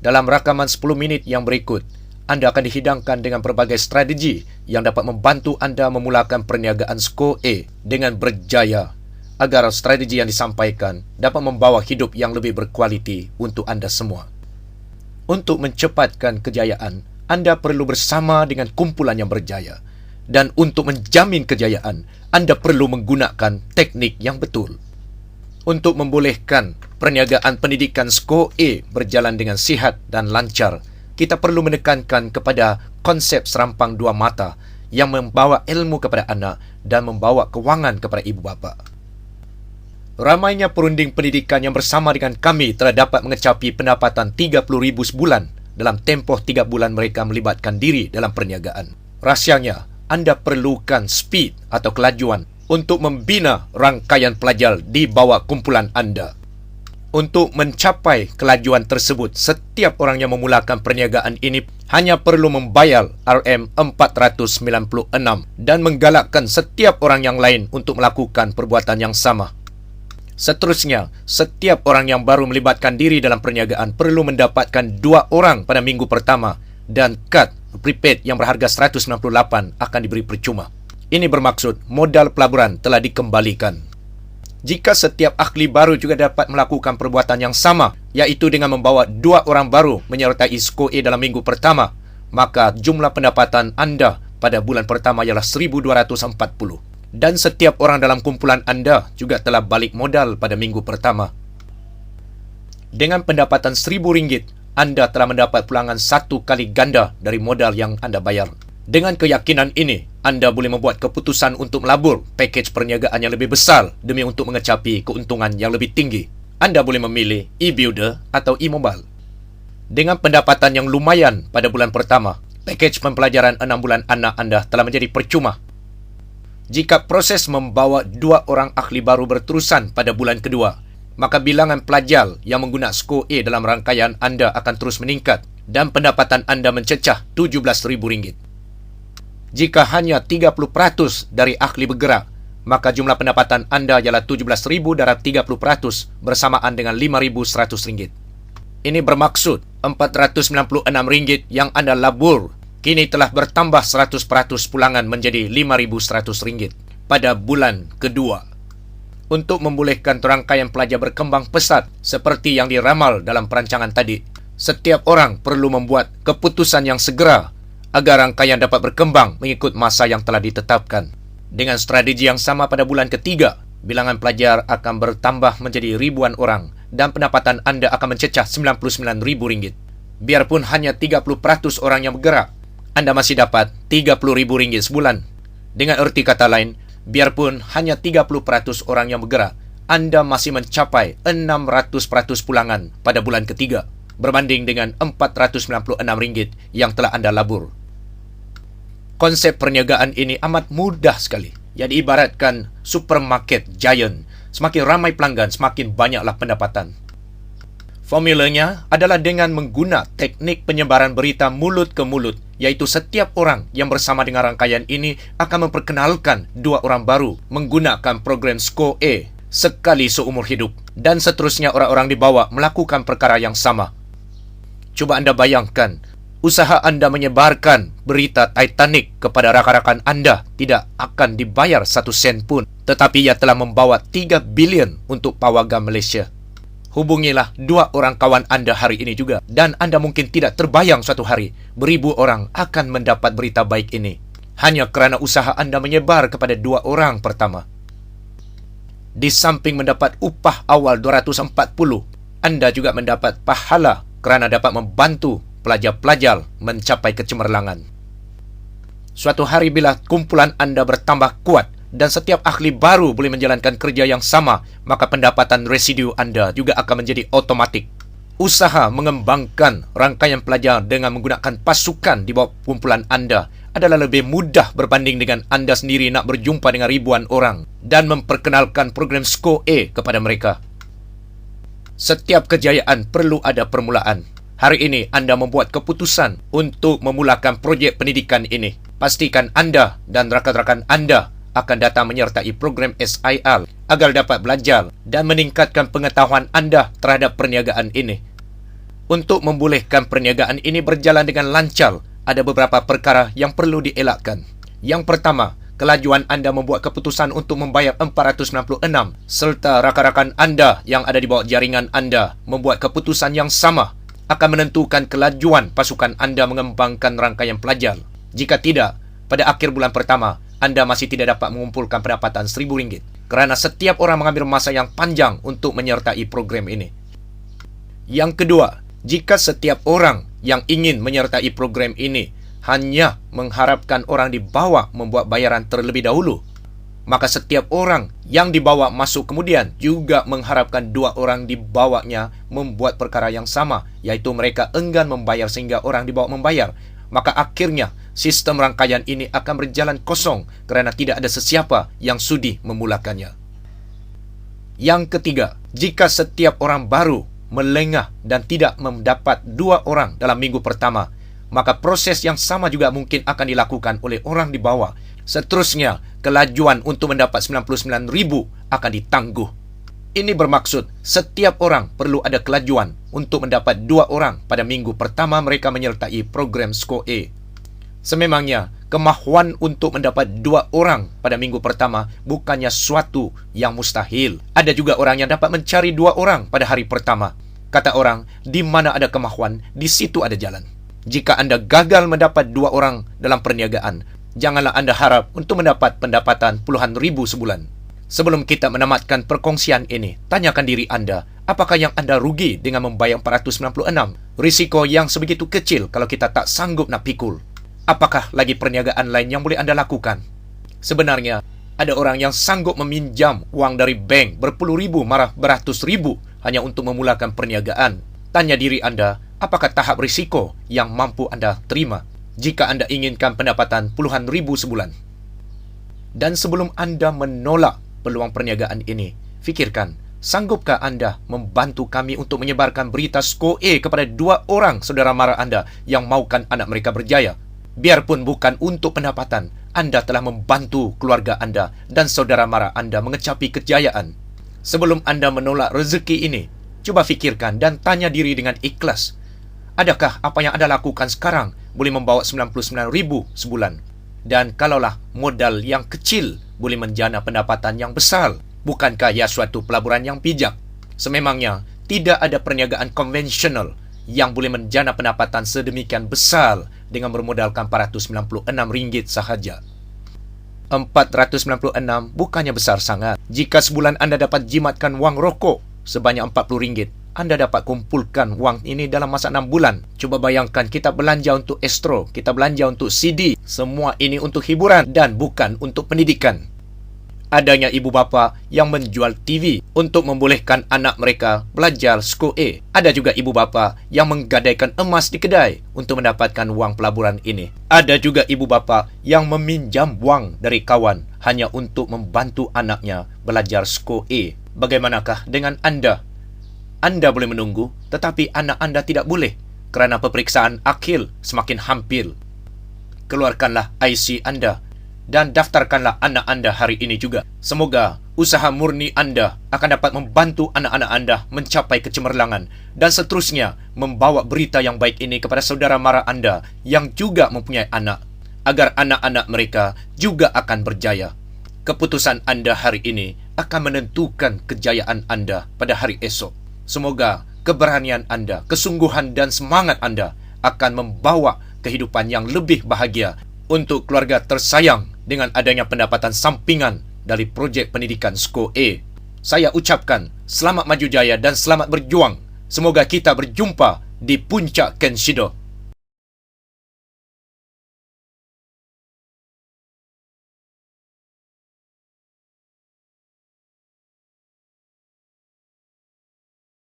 Dalam rakaman 10 minit yang berikut, anda akan dihidangkan dengan berbagai strategi yang dapat membantu anda memulakan perniagaan skor A dengan berjaya, agar strategi yang disampaikan dapat membawa hidup yang lebih berkualiti untuk anda semua. Untuk mencepatkan kejayaan, anda perlu bersama dengan kumpulan yang berjaya. Dan untuk menjamin kejayaan, anda perlu menggunakan teknik yang betul. Untuk membolehkan perniagaan pendidikan skor A berjalan dengan sihat dan lancar, kita perlu menekankan kepada konsep serampang dua mata yang membawa ilmu kepada anak dan membawa kewangan kepada ibu bapa. Ramainya perunding pendidikan yang bersama dengan kami telah dapat mengecapi pendapatan 30,000 sebulan dalam tempoh 3 bulan mereka melibatkan diri dalam perniagaan. Rahsianya, anda perlukan speed atau kelajuan untuk membina rangkaian pelajar di bawah kumpulan anda. Untuk mencapai kelajuan tersebut, setiap orang yang memulakan perniagaan ini hanya perlu membayar RM496 dan menggalakkan setiap orang yang lain untuk melakukan perbuatan yang sama. Seterusnya, setiap orang yang baru melibatkan diri dalam perniagaan perlu mendapatkan 2 orang pada minggu pertama dan kad prepaid yang berharga RM198 akan diberi percuma. Ini bermaksud modal pelaburan telah dikembalikan. Jika setiap ahli baru juga dapat melakukan perbuatan yang sama, iaitu dengan membawa 2 orang baru menyertai skor A dalam minggu pertama, maka jumlah pendapatan anda pada bulan pertama ialah RM1,240. Dan setiap orang dalam kumpulan anda juga telah balik modal pada minggu pertama. Dengan pendapatan RM1,000, anda telah mendapat pulangan 1 kali ganda dari modal yang anda bayar. Dengan keyakinan ini, anda boleh membuat keputusan untuk melabur pakej perniagaan yang lebih besar demi untuk mengecapi keuntungan yang lebih tinggi. Anda boleh memilih e-builder atau e-mobile. Dengan pendapatan yang lumayan pada bulan pertama, pakej pembelajaran 6 bulan anak anda telah menjadi percuma. Jika proses membawa 2 orang ahli baru berterusan pada bulan kedua, maka bilangan pelajar yang menggunakan skor A dalam rangkaian anda akan terus meningkat dan pendapatan anda mencecah RM17,000. Jika hanya 30% dari ahli bergerak, maka jumlah pendapatan anda ialah RM17,000 darab 30% bersamaan dengan RM5,100. Ini bermaksud RM496 yang anda labur kini telah bertambah 100% pulangan menjadi RM5,100 pada bulan kedua. Untuk membolehkan rangkaian pelajar berkembang pesat seperti yang diramal dalam perancangan tadi, setiap orang perlu membuat keputusan yang segera agar rangkaian dapat berkembang mengikut masa yang telah ditetapkan. Dengan strategi yang sama pada bulan ketiga, bilangan pelajar akan bertambah menjadi ribuan orang dan pendapatan anda akan mencecah RM99,000. Biarpun hanya 30% orang yang bergerak, anda masih dapat RM30,000 sebulan. Dengan erti kata lain, biarpun hanya 30% orang yang bergerak, anda masih mencapai 600% pulangan pada bulan ketiga, berbanding dengan RM496 yang telah anda labur. Konsep perniagaan ini amat mudah sekali. Yang diibaratkan supermarket giant. Semakin ramai pelanggan, semakin banyaklah pendapatan. Formulanya adalah dengan menggunakan teknik penyebaran berita mulut ke mulut, iaitu setiap orang yang bersama dengan rangkaian ini akan memperkenalkan 2 orang baru menggunakan program skor A sekali seumur hidup, dan seterusnya orang-orang di bawah melakukan perkara yang sama. Cuba anda bayangkan, usaha anda menyebarkan berita Titanic kepada rakan-rakan anda tidak akan dibayar 1 sen pun, tetapi ia telah membawa 3 bilion untuk pawagam Malaysia. Hubungilah 2 orang kawan anda hari ini juga, dan anda mungkin tidak terbayang suatu hari beribu orang akan mendapat berita baik ini hanya kerana usaha anda menyebar kepada 2 orang pertama. Di samping mendapat upah awal 240, anda juga mendapat pahala kerana dapat membantu pelajar-pelajar mencapai kecemerlangan. Suatu hari bila kumpulan anda bertambah kuat dan setiap ahli baru boleh menjalankan kerja yang sama, maka pendapatan residu anda juga akan menjadi otomatik. Usaha mengembangkan rangkaian pelajar dengan menggunakan pasukan di bawah kumpulan anda adalah lebih mudah berbanding dengan anda sendiri nak berjumpa dengan ribuan orang dan memperkenalkan program skor A kepada mereka. Setiap kejayaan perlu ada permulaan. Hari ini anda membuat keputusan untuk memulakan projek pendidikan ini. Pastikan anda dan rakan-rakan anda akan datang menyertai program SIR agar dapat belajar dan meningkatkan pengetahuan anda terhadap perniagaan ini. Untuk membolehkan perniagaan ini berjalan dengan lancar, ada beberapa perkara yang perlu dielakkan. Yang pertama, kelajuan anda membuat keputusan untuk membayar 496 serta rakan-rakan anda yang ada di bawah jaringan anda membuat keputusan yang sama akan menentukan kelajuan pasukan anda mengembangkan rangkaian pelajar. Jika tidak, pada akhir bulan pertama, anda masih tidak dapat mengumpulkan pendapatan RM1,000 kerana setiap orang mengambil masa yang panjang untuk menyertai program ini. Yang kedua, jika setiap orang yang ingin menyertai program ini hanya mengharapkan orang di bawah membuat bayaran terlebih dahulu, maka setiap orang yang dibawa masuk kemudian juga mengharapkan dua orang di bawahnya membuat perkara yang sama, iaitu mereka enggan membayar sehingga orang di bawah membayar. Maka akhirnya sistem rangkaian ini akan berjalan kosong kerana tidak ada sesiapa yang sudi memulakannya. Yang ketiga, jika setiap orang baru melengah dan tidak mendapat dua orang dalam minggu pertama, maka proses yang sama juga mungkin akan dilakukan oleh orang di bawah. Seterusnya, kelajuan untuk mendapat RM99,000 akan ditangguh. Ini bermaksud setiap orang perlu ada kelajuan untuk mendapat dua orang pada minggu pertama mereka menyertai program SKOE. Sememangnya, kemahuan untuk mendapat dua orang pada minggu pertama bukannya suatu yang mustahil. Ada juga orang yang dapat mencari dua orang pada hari pertama. Kata orang, di mana ada kemahuan, di situ ada jalan. Jika anda gagal mendapat dua orang dalam perniagaan, janganlah anda harap untuk mendapat pendapatan puluhan ribu sebulan. Sebelum kita menamatkan perkongsian ini, tanyakan diri anda, apakah yang anda rugi dengan membayar 496? Risiko yang sebegitu kecil kalau kita tak sanggup nak pikul. Apakah lagi perniagaan lain yang boleh anda lakukan? Sebenarnya, ada orang yang sanggup meminjam wang dari bank berpuluh ribu malah beratus ribu hanya untuk memulakan perniagaan. Tanya diri anda, apakah tahap risiko yang mampu anda terima jika anda inginkan pendapatan puluhan ribu sebulan? Dan sebelum anda menolak peluang perniagaan ini, fikirkan, sanggupkah anda membantu kami untuk menyebarkan berita SKOE kepada dua orang saudara mara anda yang mahukan anak mereka berjaya? Biarpun bukan untuk pendapatan, anda telah membantu keluarga anda dan saudara mara anda mengecapi kejayaan. Sebelum anda menolak rezeki ini, cuba fikirkan dan tanya diri dengan ikhlas, adakah apa yang anda lakukan sekarang boleh membawa RM99,000 sebulan? Dan kalaulah modal yang kecil boleh menjana pendapatan yang besar, bukankah ia suatu pelaburan yang bijak? Sememangnya, tidak ada perniagaan konvensional yang boleh menjana pendapatan sedemikian besar dengan bermodalkan RM496 sahaja. 496 bukannya besar sangat. Jika sebulan anda dapat jimatkan wang rokok sebanyak RM40, anda dapat kumpulkan wang ini dalam masa 6 bulan. Cuba bayangkan, kita belanja untuk Astro, kita belanja untuk CD. Semua ini untuk hiburan dan bukan untuk pendidikan. Adanya ibu bapa yang menjual TV untuk membolehkan anak mereka belajar SKOE. Ada juga ibu bapa yang menggadaikan emas di kedai untuk mendapatkan wang pelaburan ini. Ada juga ibu bapa yang meminjam wang dari kawan hanya untuk membantu anaknya belajar SKOE. Bagaimanakah dengan anda? Anda boleh menunggu, tetapi anak anda tidak boleh kerana peperiksaan akhir semakin hampir. Keluarkanlah IC anda dan daftarkanlah anak anda hari ini juga. Semoga usaha murni anda akan dapat membantu anak-anak anda mencapai kecemerlangan dan seterusnya membawa berita yang baik ini kepada saudara mara anda yang juga mempunyai anak, agar anak-anak mereka juga akan berjaya. Keputusan anda hari ini akan menentukan kejayaan anda pada hari esok. Semoga keberanian anda, kesungguhan dan semangat anda akan membawa kehidupan yang lebih bahagia untuk keluarga tersayang dengan adanya pendapatan sampingan dari projek pendidikan SKOE. Saya ucapkan selamat maju jaya dan selamat berjuang. Semoga kita berjumpa di puncak Kenshido.